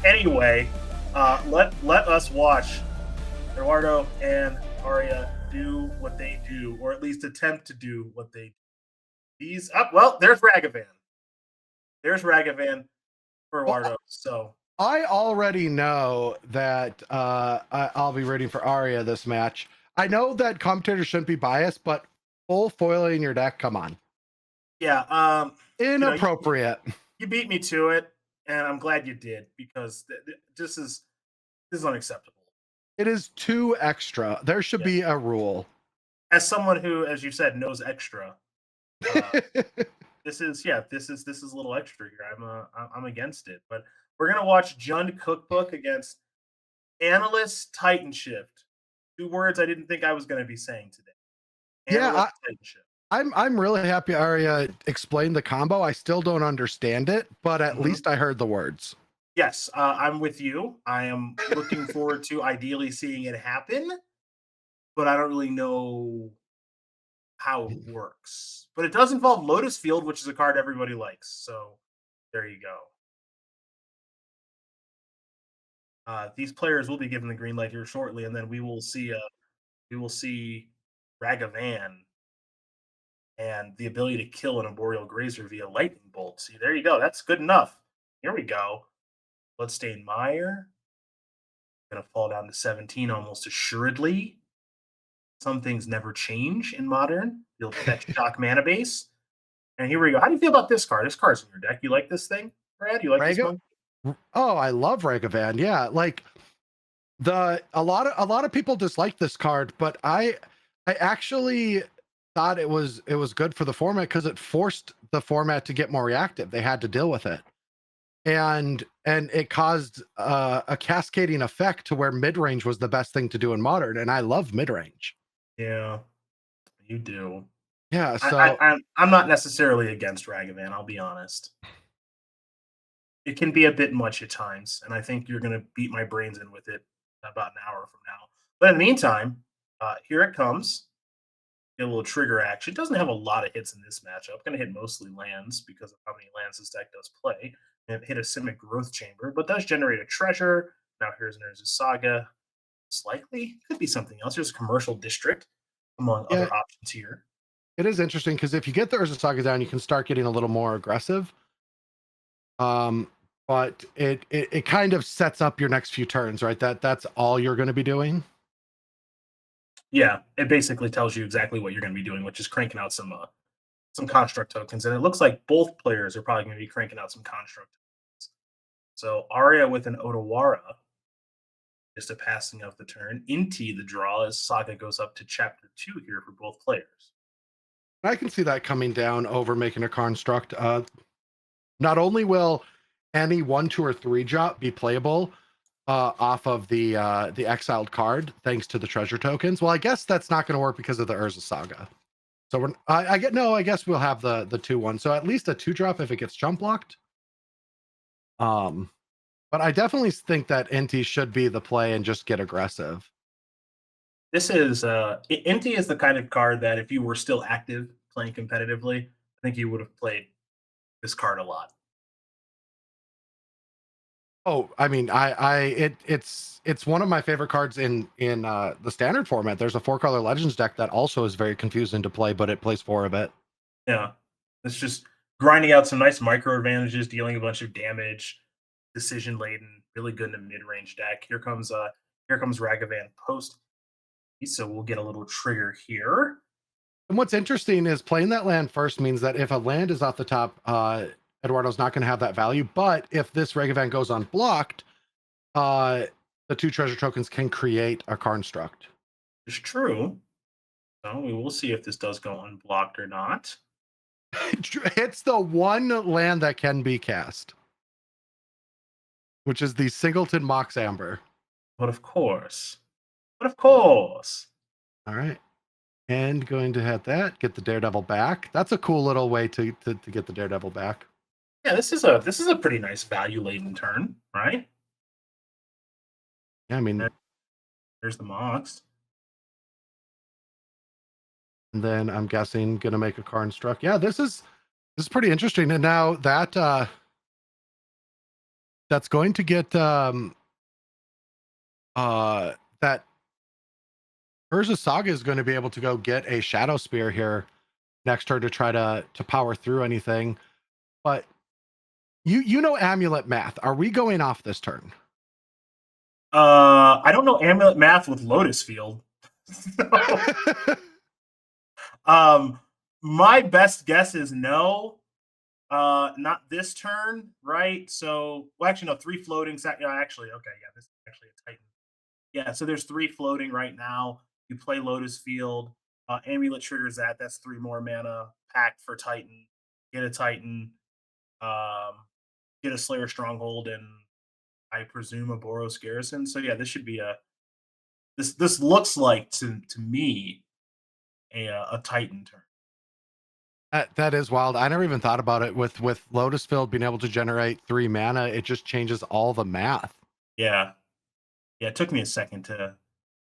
Anyway, let us watch Eduardo and Arya do what they do, or at least attempt to do what they do. These well, there's Ragavan. There's Ragavan for Well, Eduardo. So I already know that I'll be rooting for Arya this match. I know that commentators shouldn't be biased, but full foiling your deck, come on. yeah, you know, Inappropriate. you beat me to it, and I'm glad you did because this is unacceptable. It is too extra. There should Yeah. be a rule. As someone who, as you said, knows extra, uh, this is a little extra here. I'm against it, but we're gonna watch Jund Cookbook against Analyst Titanshift. Two words I didn't think I was gonna be saying today. Yeah, Analyst Titanshift. I'm really happy Arya explained the combo. I still don't understand it, but at Mhm. least I heard the words. Yes, I'm with you. I am looking forward to ideally seeing it happen, but I don't really know how it works. But it does involve Lotus Field, which is a card everybody likes. So there you go. These players will be given the green light here shortly, and then we will see Ragavan and the ability to kill an Arboreal Grazer via lightning bolt. See, there you go. That's good enough. Here we go. Bloodstained Mire. Gonna fall down to 17 almost assuredly. Some things never change in modern. You'll fetch shock mana base. And here we go. How do you feel about this card? This card's in your deck. You like this thing, Brad? You like this Rega one? Oh, I love Ragavan. Yeah, like the a lot of people dislike this card, but I actually thought it was good for the format because it forced the format to get more reactive. They had to deal with it. And it caused a cascading effect to where mid-range was the best thing to do in modern, and I love mid-range. Yeah, you do. Yeah, I, so I'm not necessarily against Ragavan. I'll be honest. It can be a bit much at times, and I think you're going to beat my brains in with it about an hour from now. But in the meantime, here it comes. Get a little trigger action. It doesn't have a lot of hits in this matchup. Going to hit mostly lands because of how many lands this deck does play. And it hit a Simic Growth Chamber, but does generate a treasure. Now here's an Urza Saga. It's likely could be something else. There's a commercial district among yeah, other options here. it is interesting because if you get the Urza Saga down, you can start getting a little more aggressive. Um, but it kind of sets up your next few turns, right? That's all you're going to be doing. Yeah, it basically tells you exactly what you're going to be doing, which is cranking out some construct tokens, and it looks like both players are probably going to be cranking out some construct tokens. So Arya with an Otawara, just a passing of the turn. Into the draw as Saga goes up to chapter 2 here for both players. I can see that coming down over making a construct. Not only will any 1, 2, or 3 drop be playable off of the exiled card, thanks to the treasure tokens. Well, I guess that's not going to work because of the Urza Saga. So I get no. I guess we'll have the 2/1. So at least a 2 drop if it gets jump blocked. Um, but I definitely think that Inti should be the play and just get aggressive. This is Inti is the kind of card that if you were still active playing competitively, I think you would have played this card a lot. Oh, I mean, it's one of my favorite cards in the standard format. There's a 4-color Legends deck that also is very confusing to play, but it plays 4 of it. Yeah, it's just grinding out some nice micro advantages, dealing a bunch of damage, decision laden, really good in a mid range deck. Here comes Ragavan post, so we'll get a little trigger here. And what's interesting is playing that land first means that if a land is off the top, Eduardo's not going to have that value. But if this Ragavan goes unblocked, uh, the 2 treasure tokens can create a construct. It's true. So we will see if this does go unblocked or not. It's the one land that can be cast, which is the Singleton Mox Amber. But of course, but of course, All right. And going to hit that, get the Daredevil back. That's a cool little way to get the Daredevil back. yeah, this is a pretty nice value laden turn, right? Yeah, I mean, And there's the Mox. and then I'm guessing gonna make a construct. Yeah, this is pretty interesting. And now that that's going to get that Urza Saga is going to be able to go get a Shadow Spear here next turn to try to power through anything. But you know amulet math. Are we going off this turn? I don't know amulet math with Lotus Field. So, my best guess is no. Not this turn, right? So, well, actually, no, three floating. Yeah, actually, okay, yeah, this is actually a Titan. Yeah, so there's three floating right now. You play Lotus Field. Amulet triggers that. That's three more mana packed for Titan. Get a Titan. Um, get a Slayer Stronghold, and I presume a Boros Garrison. So yeah, this should be a this looks like to me a Titan turn. That is wild. I never even thought about it with Lotus Field being able to generate 3 mana. It just changes all the math. Yeah, yeah. It took me a second to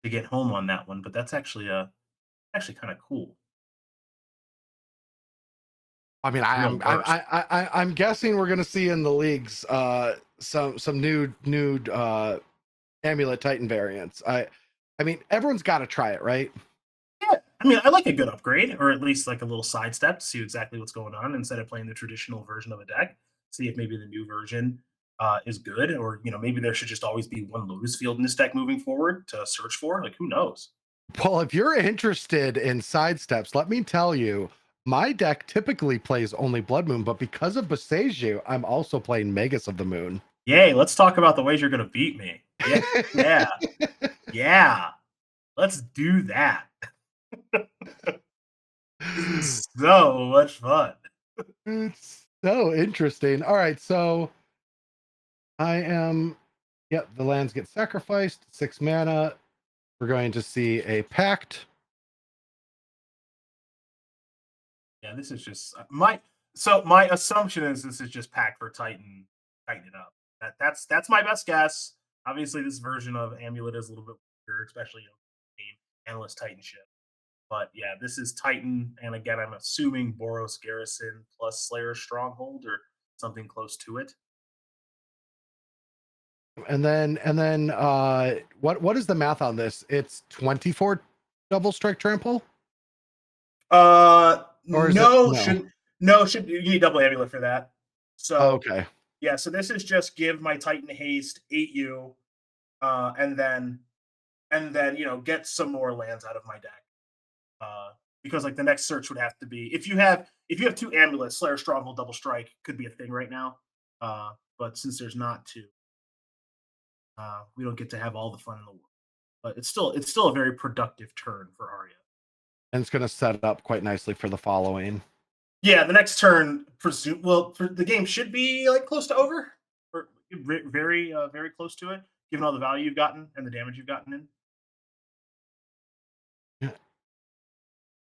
get home on that one, but that's actually kind of cool. I mean, Real burst. I'm guessing we're gonna see in the leagues some new Amulet Titan variants. I mean, everyone's got to try it, right? Yeah, I mean, I like a good upgrade, or at least like a little sidestep to see exactly what's going on instead of playing the traditional version of a deck. See if maybe the new version is good, or maybe there should just always be one Lotus Field in this deck moving forward to search for. Like, who knows? Well, if you're interested in sidesteps, let me tell you, my deck typically plays only Blood Moon, but because of Boseiju, I'm also playing Magus of the Moon. Yay! Let's talk about the ways you're going to beat me. Yeah, yeah, yeah. Let's do that. This is so much fun. It's so interesting. All right, so I am. Yep, the lands get sacrificed. 6 mana. We're going to see a pact. Yeah, this is just my. So my assumption is this is just packed for tighten it up. That's my best guess. Obviously, this version of Amulet is a little bit weaker, especially game Analyst Titanshift. But yeah, this is Titan, and again, I'm assuming Boros Garrison plus Slayer Stronghold or something close to it. And then what is the math on this? It's 24 double strike trample? Or is it No, no? should you need double amulet for that? Oh, So okay. yeah, so this is just give my Titan haste 8U, and then get some more lands out of my deck. Because like the next search would have to be if you have two amulets, Slayer Stronghold double strike could be a thing right now. But since there's not two, we don't get to have all the fun in the world. But it's still a very productive turn for Arya. And it's going to set it up quite nicely for the following. Yeah, the next turn, the game should be like close to over, or very close to it, given all the value you've gotten and the damage you've gotten in. Yeah.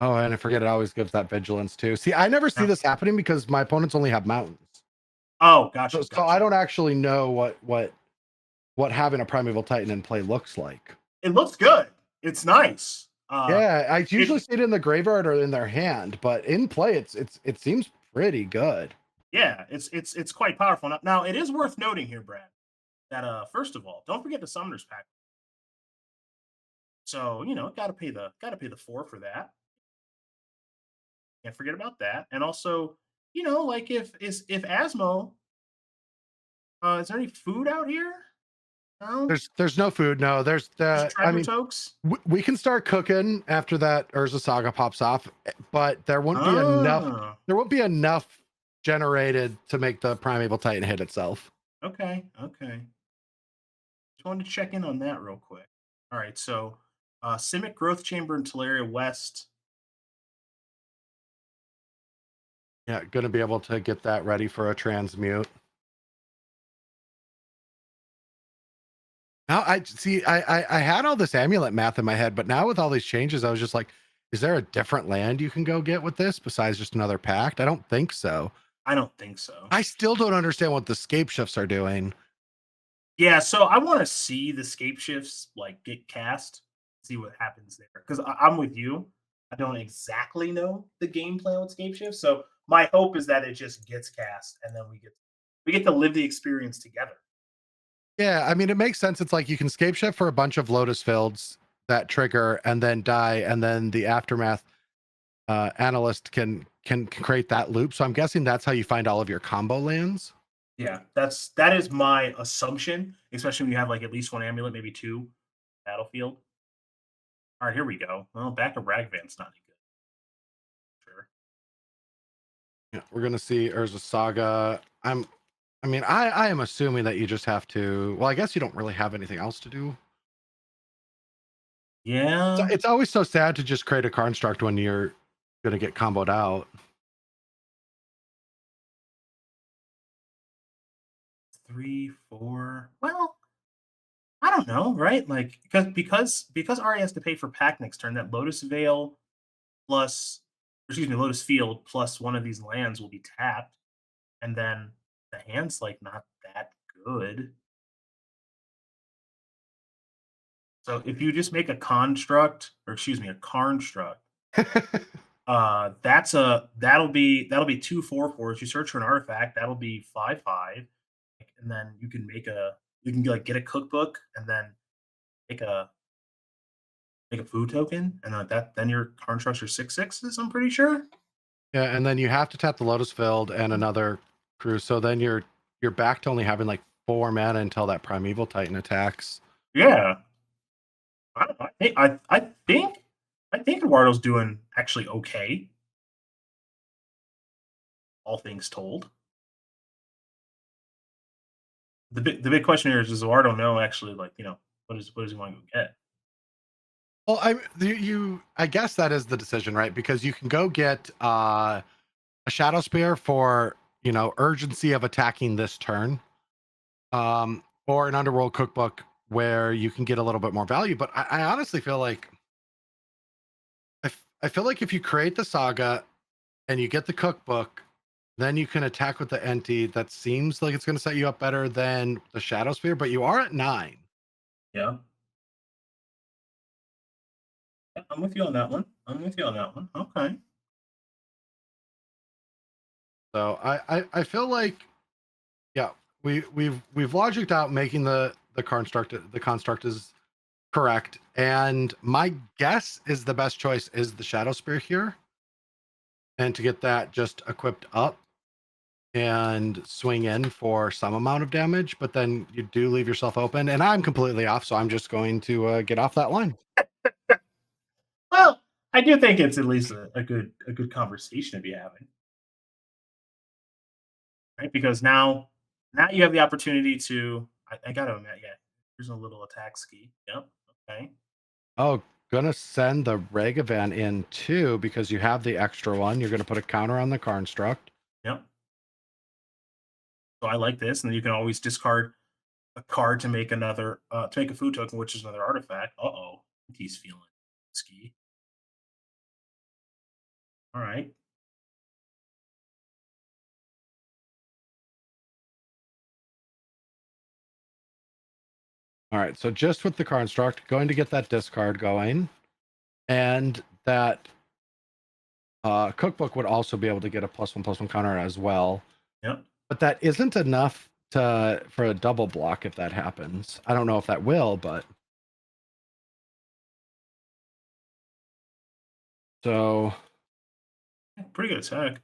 Oh, and I forget it always gives that vigilance too. See, I never see Yeah. this happening because my opponents only have mountains. Oh, So, gotcha, so I gotcha. don't actually know what having a Primeval Titan in play looks like. It looks good. It's nice. Yeah, I usually It see it in the graveyard or in their hand, but in play, it seems pretty good. Yeah, it's quite powerful. Now it is worth noting here, Brad, that first of all, don't forget the summoners pack. So gotta pay the 4 for that. Can't forget about that. And also, like if Asmo, is there any food out here? No, There's no food. No, there's just I treasure mean, tokes. we can start cooking after that Urza Saga pops off, but there won't be enough. Ah, There won't be enough generated to make the Primeval Titan hit itself. okay, okay. Just wanted to check in on that real quick. All right, so Simic Growth Chamber in Teleria West. Yeah, gonna be able to get that ready for a transmute. Now I see. I had all this amulet math in my head, but now with all these changes, I was just like, is there a different land you can go get with this besides just another pact? I don't think so. I don't think so. I still don't understand what the scape shifts are doing. Yeah, so I want to see the scape shifts like get cast, see what happens there. Because I'm with you. I don't exactly know the game plan with scape shifts. So my hope is that it just gets cast and then we get to live the experience together. Yeah, I mean, it makes sense. It's like you can scape shift for a bunch of Lotus Fields that trigger and then die, and then the aftermath analyst can create that loop. So I'm guessing that's how you find all of your combo lands. Yeah, that is my assumption, especially when you have like at least one amulet, maybe two battlefield. All right, here we go. Well, back to Ragvan's not any good. Sure. Yeah, we're gonna see Urza Saga. I mean, I am assuming that you just have to. Well, I guess you don't really have anything else to do. So Yeah, it's always so sad to just create a construct when you're gonna get comboed out. 3, 4. Well, I don't know, right? Like because Ari has to pay for pack next turn, that Lotus Veil plus, excuse me, Lotus Field plus one of these lands will be tapped, and then the hand's like not that good. So if you just make a construct, or excuse me, a construct, that'll be two 4/4s. You search for an artifact, that'll be 5/5, and then you can like get a cookbook and then make a make a food token, and then your constructs are 6/6s. I'm pretty sure. Yeah, and then you have to tap the Lotus Field and another crew. So then you're back to only having like 4 mana until that Primeval Titan attacks. Yeah, I think Eduardo's doing actually okay, all things told. The big question here is, does Eduardo know actually, like, what does he want to go get? Well, I guess that is the decision, right? Because you can go get a Shadow Spear for urgency of attacking this turn, or an Underworld Cookbook where you can get a little bit more value. But I honestly feel like I feel like if you create the saga and you get the cookbook, then you can attack with the Enti. That seems like it's going to set you up better than the Shadow Spear. But you are at 9. Yeah. Yeah, I'm with you on that one. I'm with you on that one. Okay. So I feel like, yeah, we've logicked out making the construct is correct, and my guess is the best choice is the Shadow Spear here, and to get that just equipped up and swing in for some amount of damage, but then you do leave yourself open, and I'm completely off, so I'm just going to get off that line. Well, I do think it's at least a good conversation to be having, right? Because now you have the opportunity to. I gotta admit, yeah. Here's a little attack ski. Yep. Okay. Oh, gonna send the Ragavan in too because you have the extra one. You're gonna put a counter on the construct. Yep. So I like this, and then you can always discard a card to make a food token, which is another artifact. Uh-oh. He's feeling ski. All right. All right, so just with the construct, going to get that discard going, and that cookbook would also be able to get a +1/+1 counter as well. Yep. But that isn't enough for a double block if that happens. I don't know if that will, but so Pretty good attack.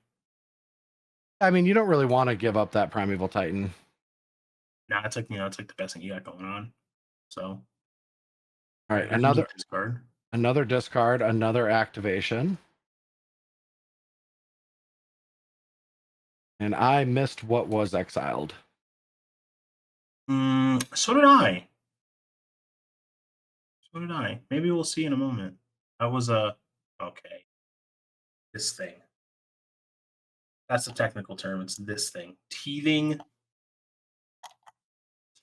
I mean, you don't really want to give up that Primeval Titan. Nah, it's like the best thing you got going on. So All right, here's a discard. another discard, another activation. And I missed what was exiled. So did I. So did I. Maybe we'll see in a moment. I was okay. This thing. That's the technical term. It's this thing. Teething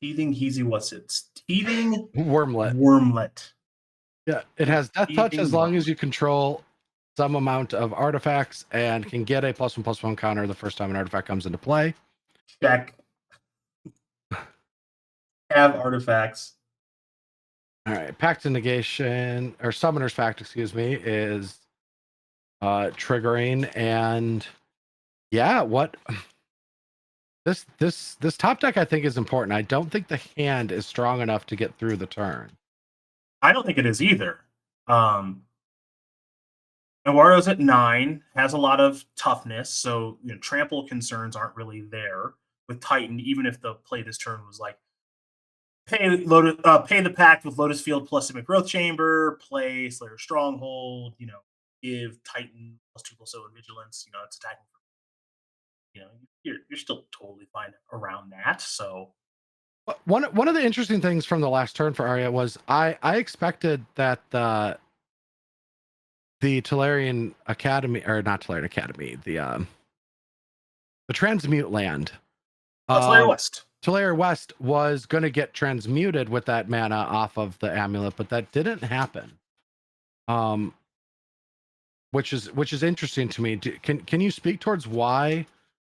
heezy, what's it? Teething Wormlet. wormlet. Yeah, it has Death Touch as Teething long wormlet. as you control some amount of artifacts and can get a +1/+1 counter the first time an artifact comes into play. Check. Have artifacts. All right, Pact of Negation or Summoner's Pact, excuse me, is triggering, and yeah, what This top deck I think is important. I don't think the hand is strong enough to get through the turn. I don't think it is either. Eduardo's at 9, has a lot of toughness, so trample concerns aren't really there with Titan, even if the play this turn was like pay the pact with Lotus Field plus Simic Growth Chamber, play Slayer Stronghold, give Titan +2/+0 and Vigilance, it's attacking you're still totally fine around that. So One of the interesting things from the last turn for Arya was I expected that the Tolarian Academy, or not Tolarian Academy, the Transmute land, Slayer West. Tolaria West was going to get transmuted with that mana off of the amulet, but that didn't happen. Which is interesting to me. Can you speak towards why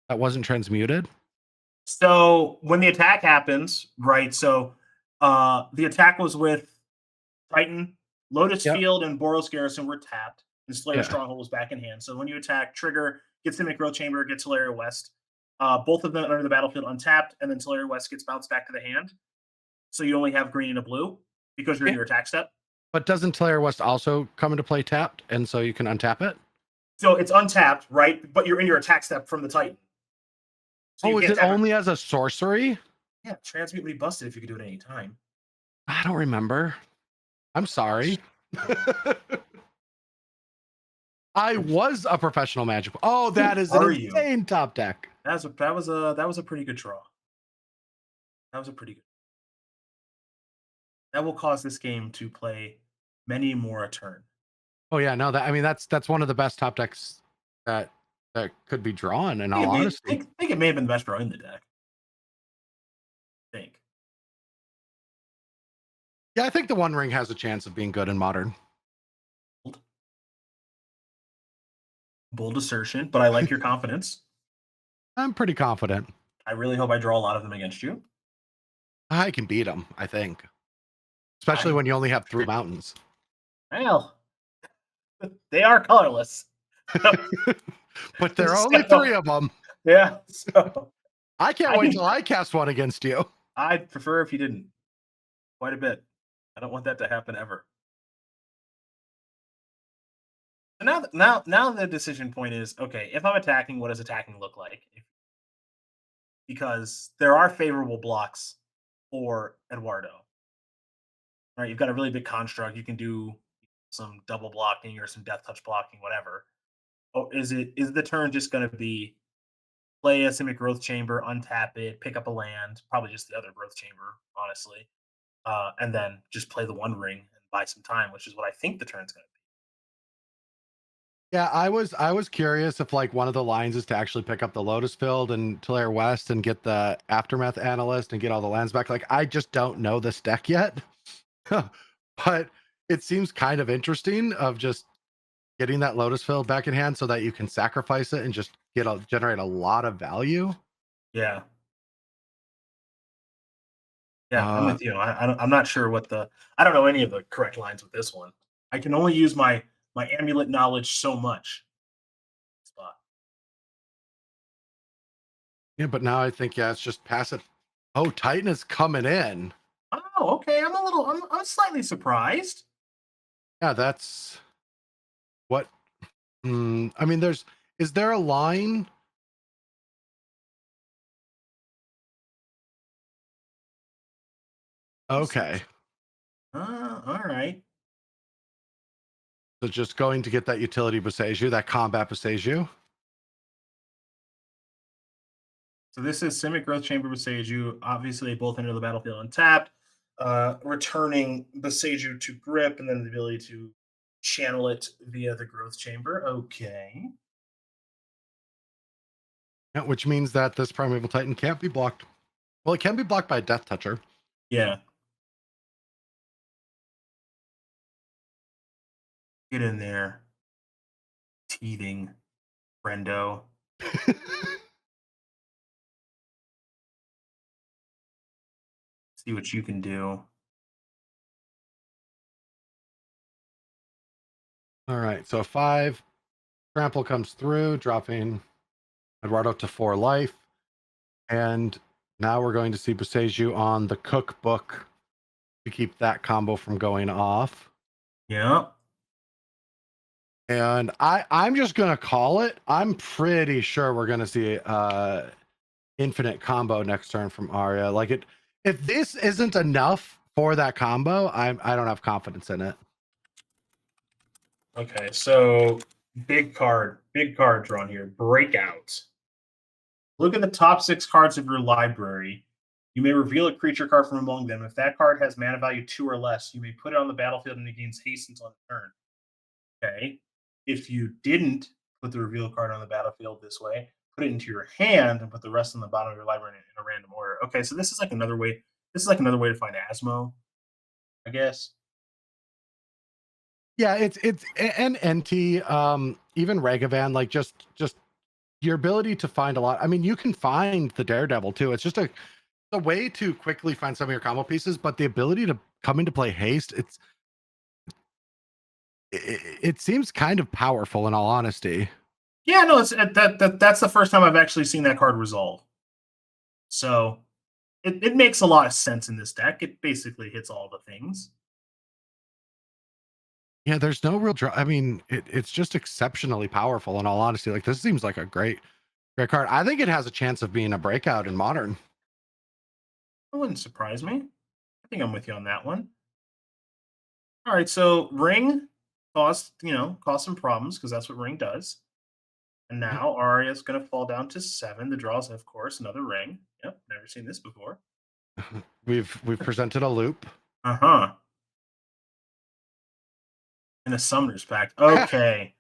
that wasn't transmuted? So when the attack happens, right? So the attack was with Titan, Lotus Field, and Boros Garrison were tapped, and Slayer Stronghold was back in hand. So when you attack, trigger, get Simic Growth Chamber, get Tolaria West. Both of them under the battlefield untapped, and then Tolaria West gets bounced back to the hand. So you only have green and a blue because you're in your attack step. But doesn't Tolaria West also come into play tapped, and so you can untap it? So it's untapped, right? But you're in your attack step from the Titan. So is it only as a sorcery? Yeah, transmute would be busted if you could do it any time. I don't remember. I'm sorry. I was a professional Magic. Oh, that is an insane top deck. That was a pretty good draw. That was a pretty good. That will cause this game to play many more a turn. Oh yeah, no, that's one of the best top decks that could be drawn. In all honesty, I think it may have been the best draw in the deck. I think. Yeah, I think the One Ring has a chance of being good in Modern. Bold assertion, but I like your confidence. I'm pretty confident. I really hope I draw a lot of them against you. I can beat them, I think. Especially when you only have 3 mountains. Well, they are colorless. But there are only 3 of them. Yeah. So I can't wait till I cast one against you. I'd prefer if you didn't. Quite a bit. I don't want that to happen ever. So now the decision point is, okay, if I'm attacking, what does attacking look like? Because there are favorable blocks for Eduardo. Right, you've got a really big construct. You can do some double blocking or some death touch blocking, whatever. Oh, is the turn just going to be play a Simic Growth Chamber, untap it, pick up a land, probably just the other Growth Chamber, honestly, and then just play the One Ring and buy some time, which is what I think the turn's going to be. Yeah, I was curious if like one of the lines is to actually pick up the Lotus Field and Tolaria West and get the Aftermath Analyst and get all the lands back. Like I just don't know this deck yet. But it seems kind of interesting of just getting that Lotus Field back in hand so that you can sacrifice it and just generate a lot of value. Yeah. Yeah, I'm with you. I'm not sure I don't know any of the correct lines with this one. I can only use my amulet knowledge so much. Spot. Yeah, but now I think it's just pass it. Oh, Titan is coming in. Oh, okay. I'm slightly surprised. Yeah, that's what. I mean, is there a line? Okay. All right. So just going to get that utility Boseiju, that combat Boseiju. So this is Simic Growth Chamber Boseiju. Obviously, they both enter the battlefield untapped, returning Boseiju to grip, and then the ability to channel it via the Growth Chamber. Okay. Yeah, which means that this Primeval Titan can't be blocked. Well, it can be blocked by a Death Toucher. Yeah. Get in there. Teething. Brendo. See what you can do. All right, so 5 trample comes through, dropping Eduardo to 4 life. And now we're going to see Boseiju on the Cookbook to keep that combo from going off. Yeah. And I'm just gonna call it. I'm pretty sure we're gonna see infinite combo next turn from Arya. Like it, if this isn't enough for that combo, I don't have confidence in it. Okay, so big card drawn here. Breakout. Look at the top 6 cards of your library. You may reveal a creature card from among them. If that card has mana value 2 or less, you may put it on the battlefield and it gains haste until end turn. Okay. If you didn't put the reveal card on the battlefield this way, put it into your hand and put the rest on the bottom of your library in a random order. Okay, so this is like another way. This is like another way to find Asmo, I guess. Yeah, it's and NT, even Ragavan, like just your ability to find a lot. I mean, you can find the Daredevil too. It's just a way to quickly find some of your combo pieces, but the ability to come into play haste, it seems kind of powerful in all honesty. Yeah, no, it's that's the first time I've actually seen that card resolve. So it makes a lot of sense in this deck. It basically hits all the things. Yeah, there's no real draw. I mean, it's just exceptionally powerful in all honesty. Like this seems like a great card. I think it has a chance of being a breakout in modern. That wouldn't surprise me. I think I'm with you on that one. All right, so Ring caused some problems because that's what Ring does. And now Arya's going to fall down to 7. The draws, of course, another Ring. Yep, never seen this before. We've presented a loop. Uh-huh. In a Summoner's Pact. Okay.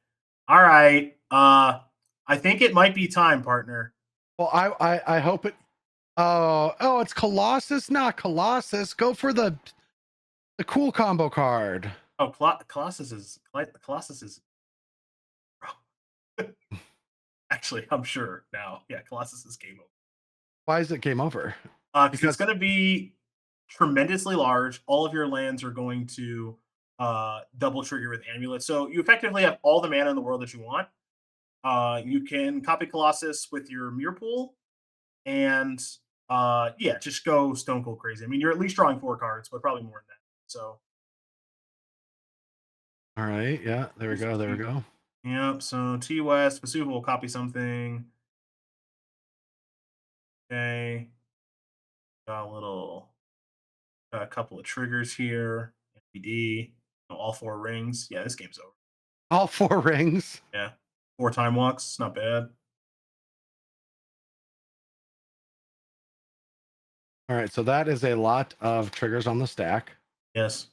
All right. I think it might be time, partner. Well, I hope it. Oh, it's Colossus, not Colossus. Go for the cool combo card. Oh, Colossus is actually, I'm sure now. Yeah, Colossus is game over. Why is it game over? Because it's going to be tremendously large. All of your lands are going to double trigger with Amulet. So you effectively have all the mana in the world that you want. You can copy Colossus with your Mirror Pool, and yeah, just go stone cold crazy. I mean, you're at least drawing 4 cards, but probably more than that. So, all right, yeah, there we go, there we go. Yep. So T West, Vesuva will copy something. Okay. Got a couple of triggers here. MPD, all 4 rings. Yeah, this game's over. All 4 rings. Yeah. 4 time walks. Not bad. All right, so that is a lot of triggers on the stack. Yes.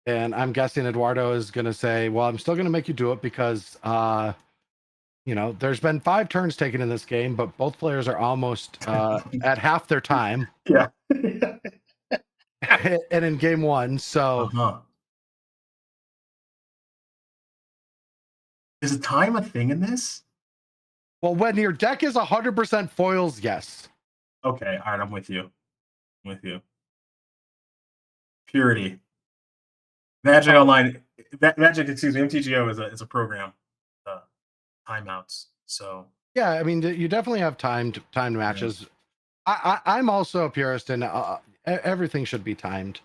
And I'm guessing Eduardo is going to say, well, I'm still going to make you do it because, there's been 5 turns taken in this game, but both players are almost at half their time. Yeah. And in game 1, so. Uh-huh. Is time a thing in this? Well, when your deck is 100% foils, yes. Okay. All right. I'm with you. Purity. Magic Online. Magic, excuse me. MTGO is a program. Timeouts. So yeah, I mean, you definitely have timed matches. Yeah. I'm also a purist, and everything should be timed.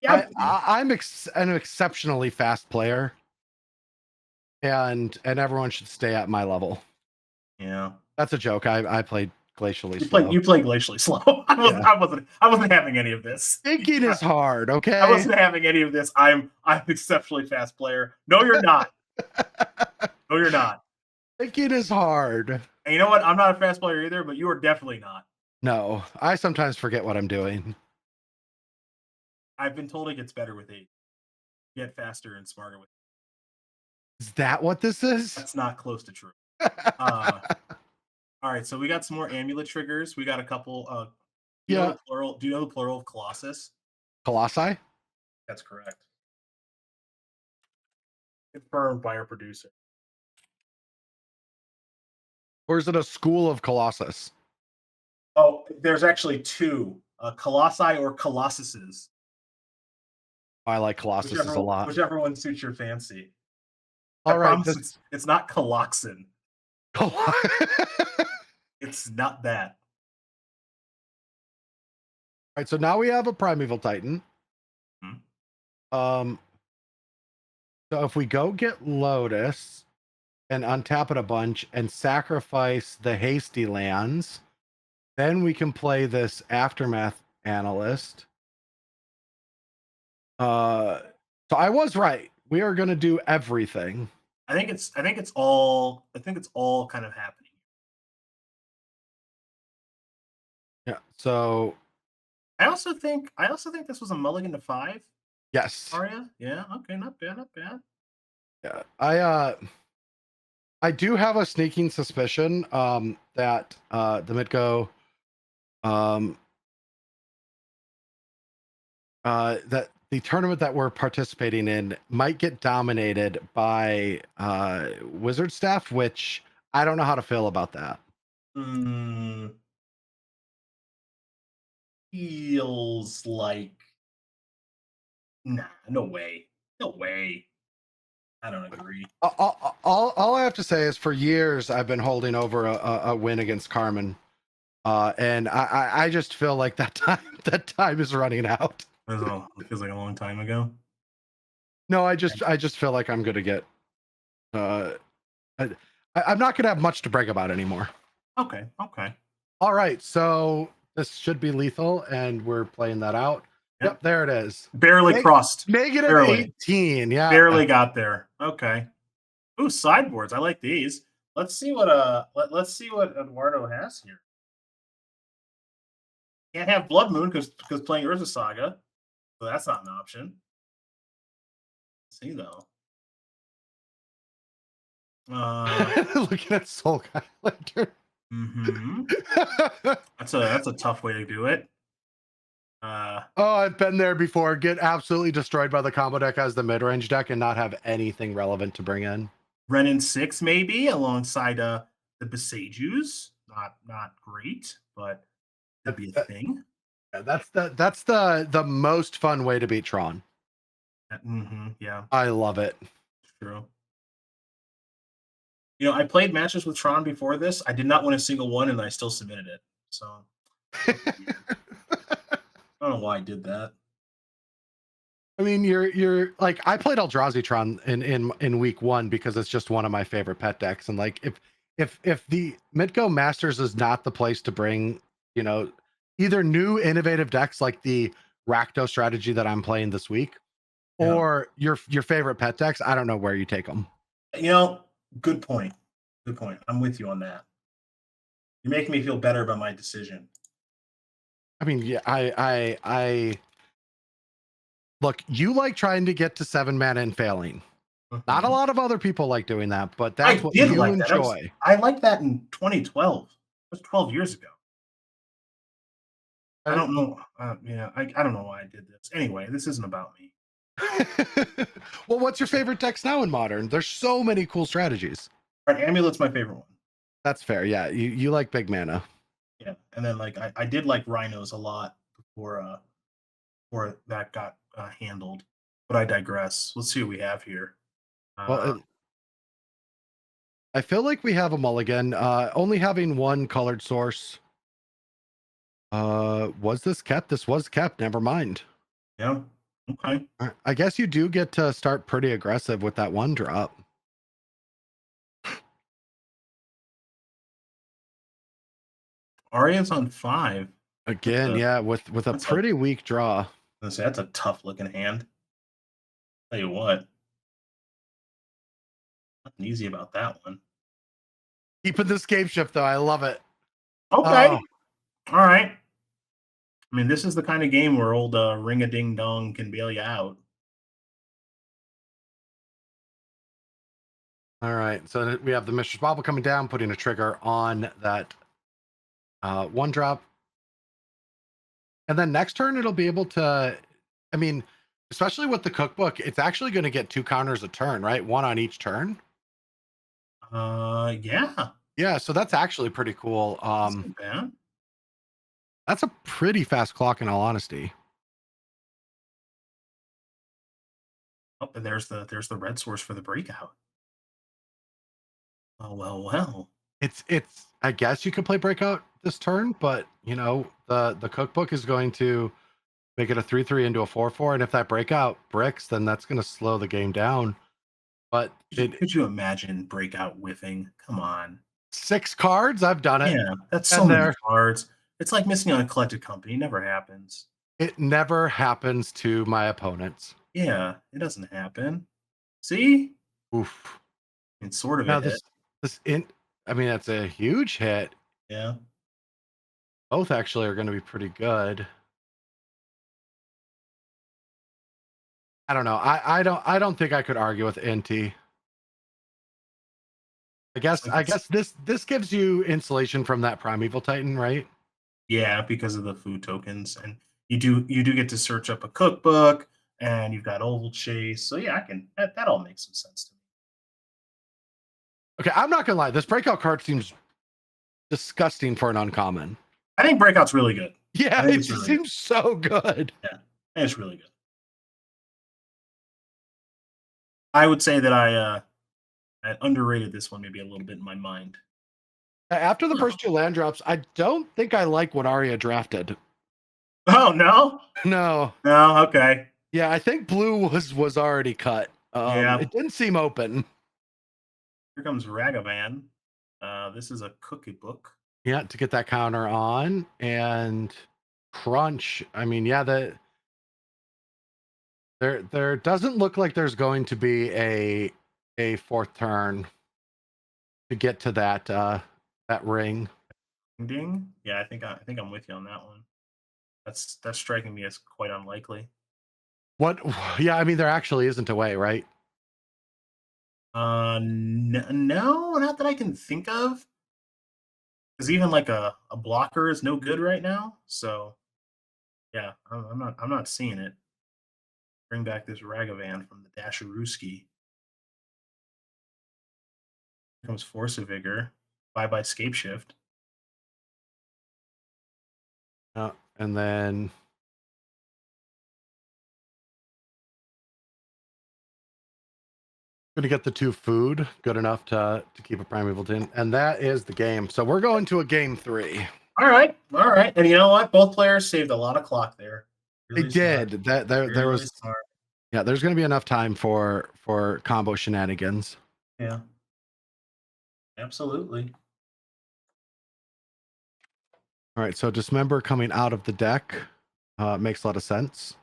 Yeah, I'm an exceptionally fast player, and everyone should stay at my level. Yeah, that's a joke. I played glacially slow. You played glacially slow. I wasn't having any of this. Thinking is hard. Okay, I wasn't having any of this. I'm an exceptionally fast player. No, you're not. No, you're not. Thinking is hard. And you know what? I'm not a fast player either, but you are definitely not. No, I sometimes forget what I'm doing. I've been told it gets better with age. Get faster and smarter with age. Is that what this is? That's not close to true. All right, so we got some more amulet triggers. We got a couple. Do you know the plural of Colossus? Colossi? That's correct. Confirmed by our producer. Or is it a school of Colossus? Oh, there's actually 2, Colossi or Colossuses. I like Colossus a lot. Whichever one suits your fancy. All right, it's not Coloxin. It's not that. right, so now we have a Primeval Titan. Hmm. Um, so if we go get Lotus and untap it a bunch and sacrifice the hasty lands, then we can play this Aftermath Analyst. So I was right. We are going to do everything. I think it's all kind of happening. Yeah. So I also think this was a mulligan to 5. yes. Arya? Yeah, okay, not bad, not bad. Yeah. I do have a sneaking suspicion that the MTGO um that the tournament that we're participating in might get dominated by wizard staff, which I don't know how to feel about that. Mm, feels like nah, no way. No way. I don't agree. All I have to say is for years I've been holding over a win against Carmen. And I just feel like that time is running out. It feels like a long time ago. No, I just feel like I'm gonna get uh I'm not gonna have much to brag about anymore. Okay, okay. All right, so this should be lethal, and we're playing that out. Yep. Yep, there it is. Barely crossed. Negative Barely. 18. Yeah. Barely got there. Okay. Ooh, sideboards. I like these. Let's see what Eduardo has here. Can't have Blood Moon because playing Urza Saga, so that's not an option. Let's see though. Uh, Looking at Soul Highlander. hmm that's a tough way to do it. Oh, I've been there before. Get absolutely destroyed by the combo deck as the mid range deck and not have anything relevant to bring in. Renin 6 maybe alongside the Besagus. Not great, but could be a thing. That's the most fun way to beat Tron. Yeah, I love it. true. I played matches with Tron before this. I did not win a single one, and I still submitted it. So weird. I don't know why I did that. I mean, you're like I played Eldrazi Tron in week one because it's just one of my favorite pet decks, and like if the Midgo Masters is not the place to bring, you know, either new innovative decks like the Rakdos strategy that I'm playing this week, Yeah. or your favorite pet decks, I don't know where you take them. You know, good point. Good point. I'm with you on that. You're making me feel better about my decision. I mean, yeah, I look. You like trying to get to 7 mana and failing. Not a Mhm. lot of other people like doing that, but I that's what did you like that. enjoy. I liked that in 2012. That was 12 years ago. I Uh, don't know. Yeah, I don't know why I did this. Anyway, this isn't about me. well, what's your favorite decks now in modern? There's so many cool strategies. All right, Amulet's my favorite one. That's fair. Yeah, you like big mana. Yeah, and then like I did like Rhinos a lot before that got handled. But I digress. Let's see what we have here. Well, Uh, I feel like we have a mulligan. Only having one colored source. Was this kept? This was kept. Never mind. yeah. Okay. I guess you do get to start pretty aggressive with that one drop. Arya's on 5. That's Again, a yeah, with a that's a pretty weak draw. let's say that's a tough looking hand. Tell you what, nothing easy about that one. Keeping this game shift though, I love it. Okay. Oh, All right. I mean, this is the kind of game where old ring a ding dong can bail you out. all right. So we have the Mistress Bobble coming down, putting a trigger on that one drop. And then next turn, it'll be able to, I mean, especially with the cookbook, it's actually going to get 2 counters a turn, right? One on each turn. Yeah, Yeah, so that's actually pretty cool. that's not bad. That's a pretty fast clock in all honesty. Oh, and there's the red source for the breakout. Oh well, well. It's I guess you could play breakout this turn, but you know, the cookbook is going to make it a 3/3 into a 4/4, and if that breakout bricks, then that's going to slow the game down. But it Could you imagine breakout whiffing? Come on. 6 cards, I've done it. Yeah, that's so And many there, cards. It's like missing on a collected company. It never happens. it never happens to my opponents. Yeah, it doesn't happen. See? Oof. It's sort of a Now hit. this in I mean, that's a huge hit. Yeah. Both actually are going to be pretty good. I don't know. I don't think I could argue with Inti. I It's guess like I it's guess this gives you insulation from that Primeval Titan, right? yeah, because of the food tokens. And you do get to search up a cookbook and you've got oval chase. So yeah, that all makes some sense to me. Okay, I'm not gonna lie. This breakout card seems disgusting for an uncommon. I think breakout's really good. I Yeah, think it it's just really good. seems so good. Yeah. I think it's really good. I would say that I underrated this one maybe a little bit in my mind. After the first 2 land drops, I don't think I like what Arya drafted. Oh no? No. No, okay. Yeah, I think blue was already cut. Yeah. It didn't seem open. Here comes Ragavan. This is a cookie book. Yeah, to get that counter on and crunch. I mean, yeah, there doesn't look like there's going to be a fourth turn to get to that ring. Ding. Yeah, I think I'm with you on that one. That's striking me as quite unlikely. What? Yeah, I mean, there actually isn't a way, right? No, not that I can think of. Because even like a blocker is no good right now. So yeah, I'm not seeing it. Bring back this Ragavan from the Dasharuski. Here comes Force of Vigor. Bye bye Scape Shift. And then going to get the 2 food, good enough to keep a primeval tin, and that is the game. So we're going to a game 3. All right, all right. And you know what? Both players saved a lot of clock there. They Really smart. did that. There Really was, smart. yeah. There's going to be enough time for combo shenanigans. Yeah, absolutely. All right, so Dismember coming out of the deck makes a lot of sense.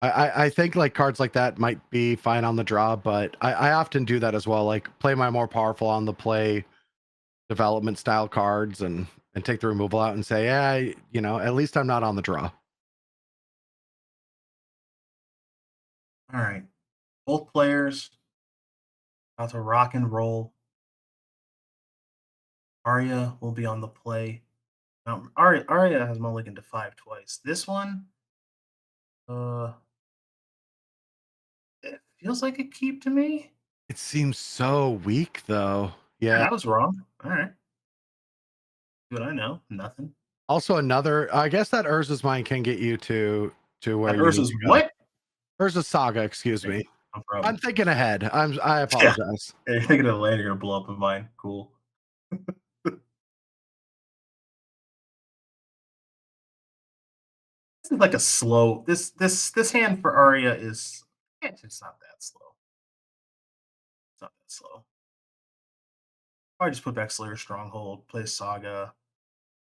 I think like cards like that might be fine on the draw, but I often do that as well. Like play my more powerful on the play development style cards and take the removal out and say, yeah, you know, at least I'm not on the draw. All right. Both players about to rock and roll. Arya will be on the play. Now, Arya has mulliganed to 5 twice. This one, uh, it feels like a keep to me. It seems so weak though. Yeah, Yeah. I was wrong. All right. What I know, nothing. Also another, I guess that Urza's Mine can get you to where That you need Ursa's to go. what? Urza's Saga, excuse Okay, me. no I'm problem. thinking ahead. I Yeah. apologize. Yeah, you're thinking of the land, you're gonna blow up in mine. Cool. This is like a slow. This hand for Arya is it's not that slow. It's not that slow. I just put back Slayer Stronghold, play Saga,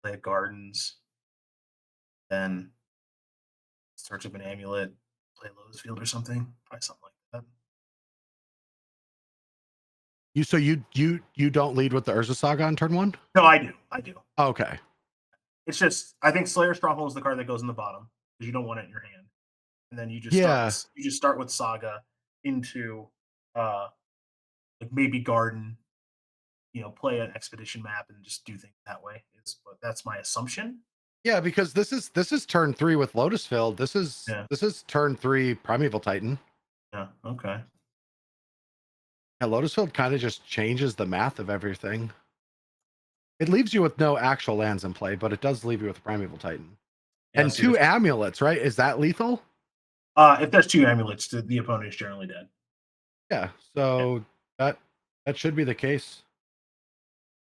play a Gardens, then search up an amulet, play Lotus Field or something. Probably something like that. You don't lead with the Urza Saga on turn 1? No, I do. I do. Okay. It's just I think Slayer Stronghold is the card that goes in the bottom because you don't want it in your hand, and then Yeah. you just start with Saga into uh like maybe Garden, play an expedition map and just do things that way. But that's my assumption. Yeah, because this is turn 3 with Lotus Field. Yeah. This is turn 3 Primeval Titan. Yeah. Okay. Yeah, Lotus Field kind of just changes the math of everything. It leaves you with no actual lands in play, but it does leave you with Primeval Titan. Yeah. And See, 2 amulets, right? Is that lethal? if there's 2 amulets, the opponent is generally dead. Yeah. Yeah. So that should be the case.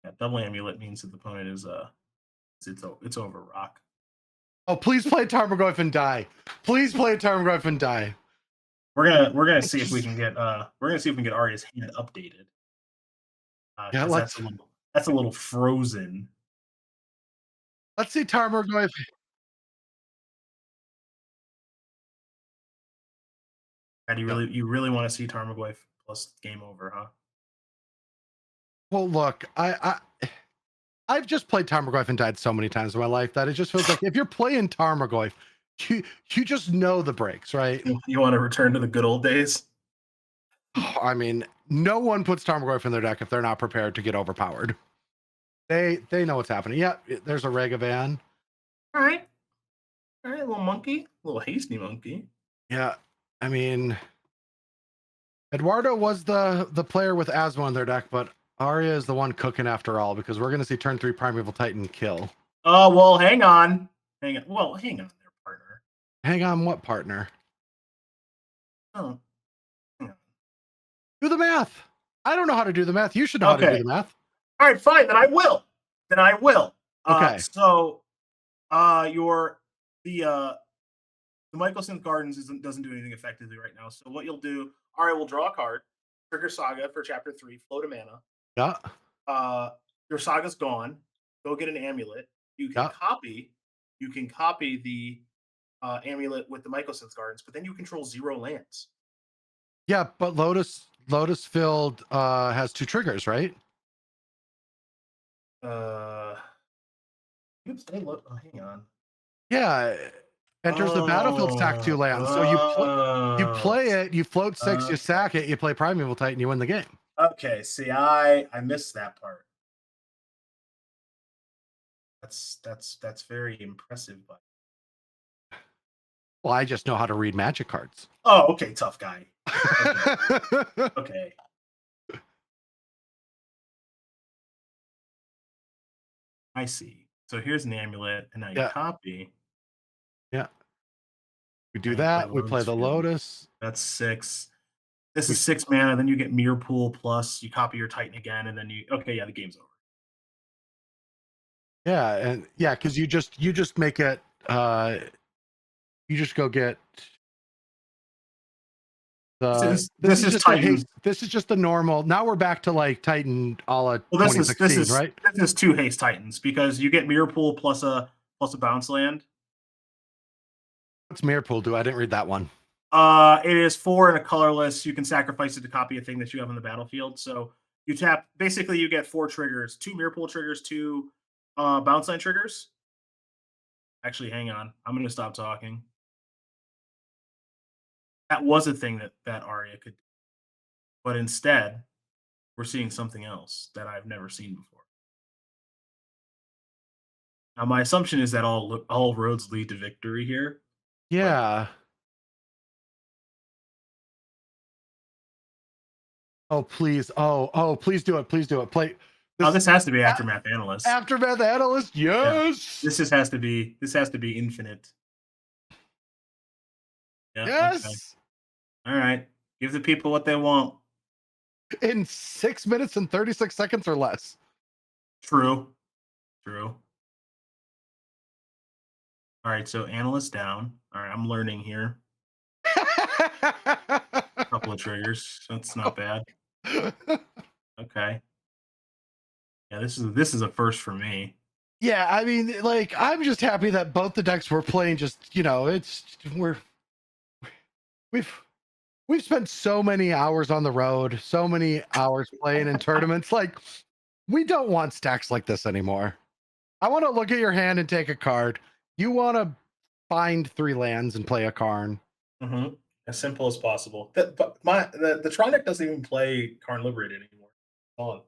Yeah, double amulet means that the opponent is it's over rock. Oh, please play Tarmogoyf and die. Please play Tarmogoyf and die. We're gonna see if we can get Arya's hand updated. Yeah, Because that's a little frozen. let's see Tarmogoyf. And you really want to see Tarmogoyf plus game over, huh? Well, look, I've just played Tarmogoyf and died so many times in my life that it just feels like if you're playing Tarmogoyf, you just know the breaks, right? You want to return to the good old days? I mean, no one puts Tarmogoyf in their deck if they're not prepared to get overpowered. They know what's happening. Yeah, there's a Regavan. All right, little monkey, little hasty monkey. Yeah, I mean, Eduardo was the player with Asmo in their deck, but Arya is the one cooking after all because we're going to see turn 3 Primeval Titan kill. Oh well, hang on. Well, hang on there, partner. Hang on, what partner? Oh, hang on. Do the math. I don't know how to do the math. You should know how to do the math. All right, fine. Then I will. Okay. So, the Michelson Gardens doesn't do anything effectively right now. So what you'll do, all right, we'll draw a card, trigger Saga for Chapter 3, float a mana. Yeah. Your Saga's gone. Go get an amulet. You can copy the amulet with the Michelson Gardens, but then you control 0 lands. Yeah, but Lotus Field has 2 triggers, right? Oops, hang on. Yeah, enters the battlefield, stack 2 lands. So you play it, you float 6, you sack it, you play Primeval Titan, you win the game. Okay, see, I missed that part. That's very impressive, but well, I just know how to read Magic cards. Oh, okay, tough guy. Okay. I see. So here's an amulet, and now you copy. Yeah. We do that. We play the Lotus. That's 6. This is 6 mana. Then you get Mirror Pool plus. You copy your Titan again, and then the game's over. Yeah, and because you just make it. You just go get. This is just the normal. Now we're back to like Titan a la 2016, right? This is 2 haste Titans because you get Mirror Pool plus a bounce land. What's Mirror Pool do? I didn't read that one. It is 4 and a colorless. You can sacrifice it to copy a thing that you have on the battlefield. So you tap. Basically, you get 4 triggers: 2 Mirror Pool triggers, 2 bounce line triggers. Actually, hang on. I'm going to stop talking. That was a thing that Arya could do. But instead, we're seeing something else that I've never seen before. Now, my assumption is that all roads lead to victory here. Yeah. Oh, please. Oh, please do it. Please do it. Play. This has to be Aftermath Analyst. Aftermath Analyst, yes. Yeah. This has to be infinite. Yeah, yes. Okay. All right. Give the people what they want. In 6 minutes and 36 seconds or less. True. All right, so Analyst down. All right, I'm learning here. A couple of triggers. That's not bad. Okay. Yeah, this is a first for me. Yeah, I mean, like, I'm just happy that both the decks we're playing we've spent so many hours on the road, so many hours playing in tournaments. Like, we don't want stacks like this anymore. I want to look at your hand and take a card. You want to find 3 lands and play a Karn. Mm-hmm. As simple as possible. But the Tron deck doesn't even play Karn Liberated anymore. On.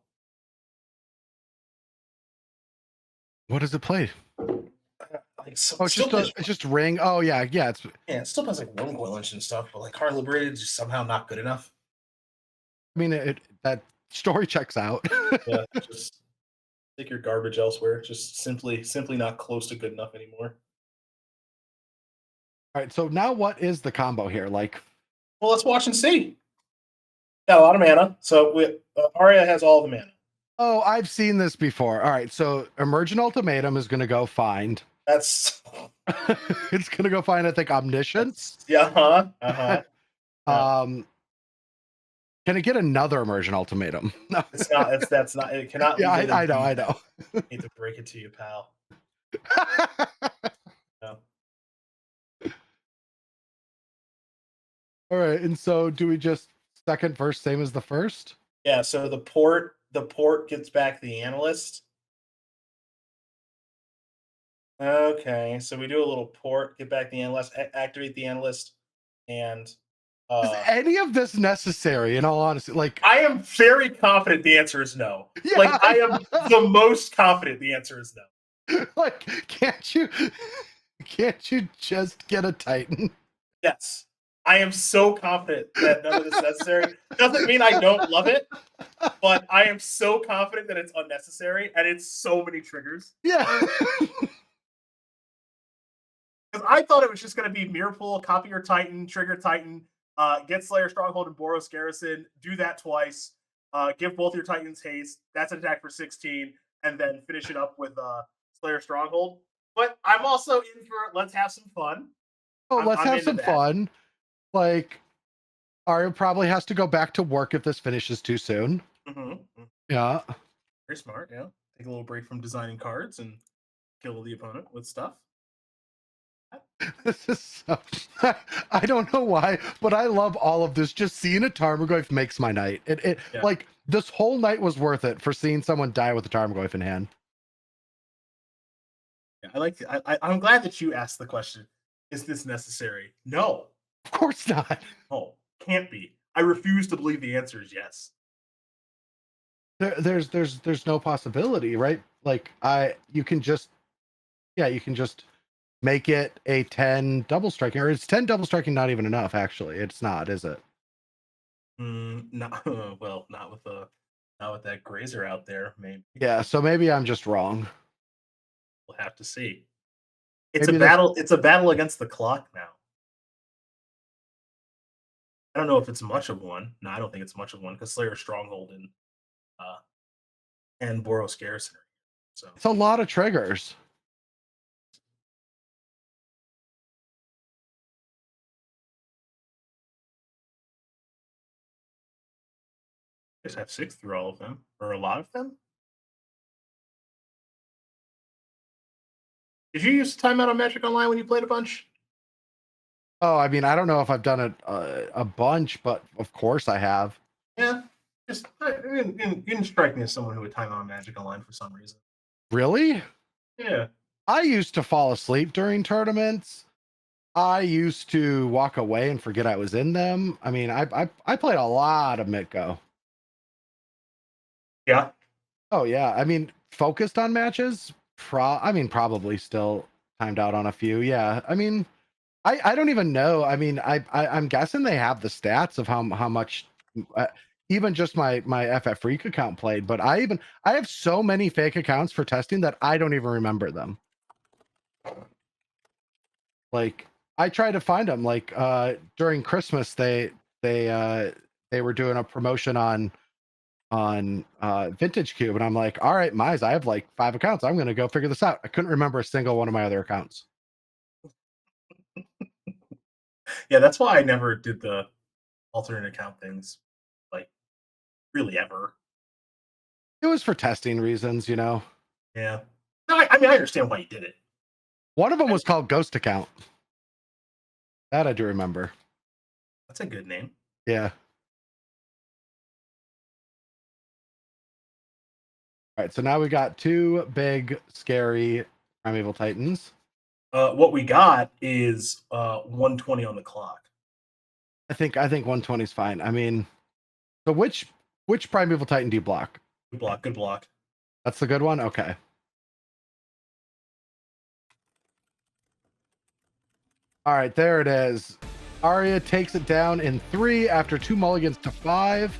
What does it play? It's just ring. Oh yeah. It still has like Worm Coil and stuff, but like Karn Liberated is just somehow not good enough. I mean, that story checks out. Yeah, just take your garbage elsewhere. Just simply not close to good enough anymore. All right, so now what is the combo here? Like, well, let's watch and see. Got a lot of mana. So Arya has all the mana. Oh, I've seen this before. All right, so Emergent Ultimatum is going to go find. That's It's going to go find, I think, Omniscience. yeah, yeah. Um, can it get another Emergent Ultimatum? No. It's not. That's not. It cannot Yeah, legally I know, be I that. know. Hate to break it to you, pal. No. All right, and so do we just second verse same as the first? Yeah. So the port gets back the analyst. Okay. So we do a little port, get back the analyst, activate the analyst, and Is uh any of this necessary? In all honesty, like, I am very confident the answer is no. Like yeah, I am the most confident the answer is no. like, can't you just get a Titan? Yes. I am so confident that none of this is necessary. Doesn't mean I don't love it, but I am so confident that it's unnecessary and it's so many triggers. Yeah. Because I thought it was just going to be Mirror Pool, copy your Titan, trigger Titan, get Slayer Stronghold and Boros Garrison, do that twice, give both your Titans haste. That's an attack for 16, and then finish it up with Slayer Stronghold. But I'm also in for let's have some fun. Oh, let's I'm have into some that. fun. Like, Arya probably has to go back to work if this finishes too soon. Mm-hmm. Yeah. Very smart. Yeah. Take a little break from designing cards and kill the opponent with stuff. This is so, I don't know why, but I love all of this. Just seeing a Tarmogoyf makes my night. It Yeah. like this whole night was worth it for seeing someone die with a Tarmogoyf in hand. Yeah, I like. I'm glad that you asked the question. Is this necessary? No. Of course not. No. Can't be. I refuse to believe the answer is yes. There's no possibility, right? Like you can just, yeah, you can just make it a 10 double striking, or it's 10 double striking not even enough, actually. It's not, is it? Not well. Not with that grazer out there. Maybe Yeah, so maybe I'm just wrong. we'll have to see. It's a Maybe this battle. It's a battle against the clock now. I don't know if it's much of one. No, I don't think it's much of one because Slayer Stronghold uh and Boros Garrison. So it's a lot of triggers. just have six through all of them or a lot of them. Did you use timeout on Magic Online when you played a bunch? Oh, I mean, I don't know if I've done it a bunch, but of course I have. Yeah, just you didn't strike me as someone who would time out on Magic Online for some reason. Really? Yeah, I used to fall asleep during tournaments. I used to walk away and forget I was in them. I mean, I played a lot of MTGO. yeah. Oh yeah, I mean, focused on matches. I mean, probably still timed out on a few. Yeah, I mean, I don't even know. I mean, I'm guessing they have the stats of how much, uh, even just my FF Freak account played. But I have so many fake accounts for testing that I don't even remember them. Like, I tried to find them. Like during Christmas, they were doing a promotion on Vintage Cube, and I'm like, all right, Mize, I have like 5 accounts. I'm gonna go figure this out. I couldn't remember a single one of my other accounts. Yeah, that's why I never did the alternate account things, like really ever. It was for testing reasons, you know. Yeah. No, I mean I understand why you did it. One of them was called Ghost Account. That I do remember. That's a good name. Yeah. All right, so now we got 2 big, scary Primeval Titans. What we got is 120 on the clock. I think 120 is fine. I mean, so which Primeval Titan do you block? Good block. Good block. That's the good one? Okay. All right, there it is. Arya takes it down in 3 after 2 mulligans to 5.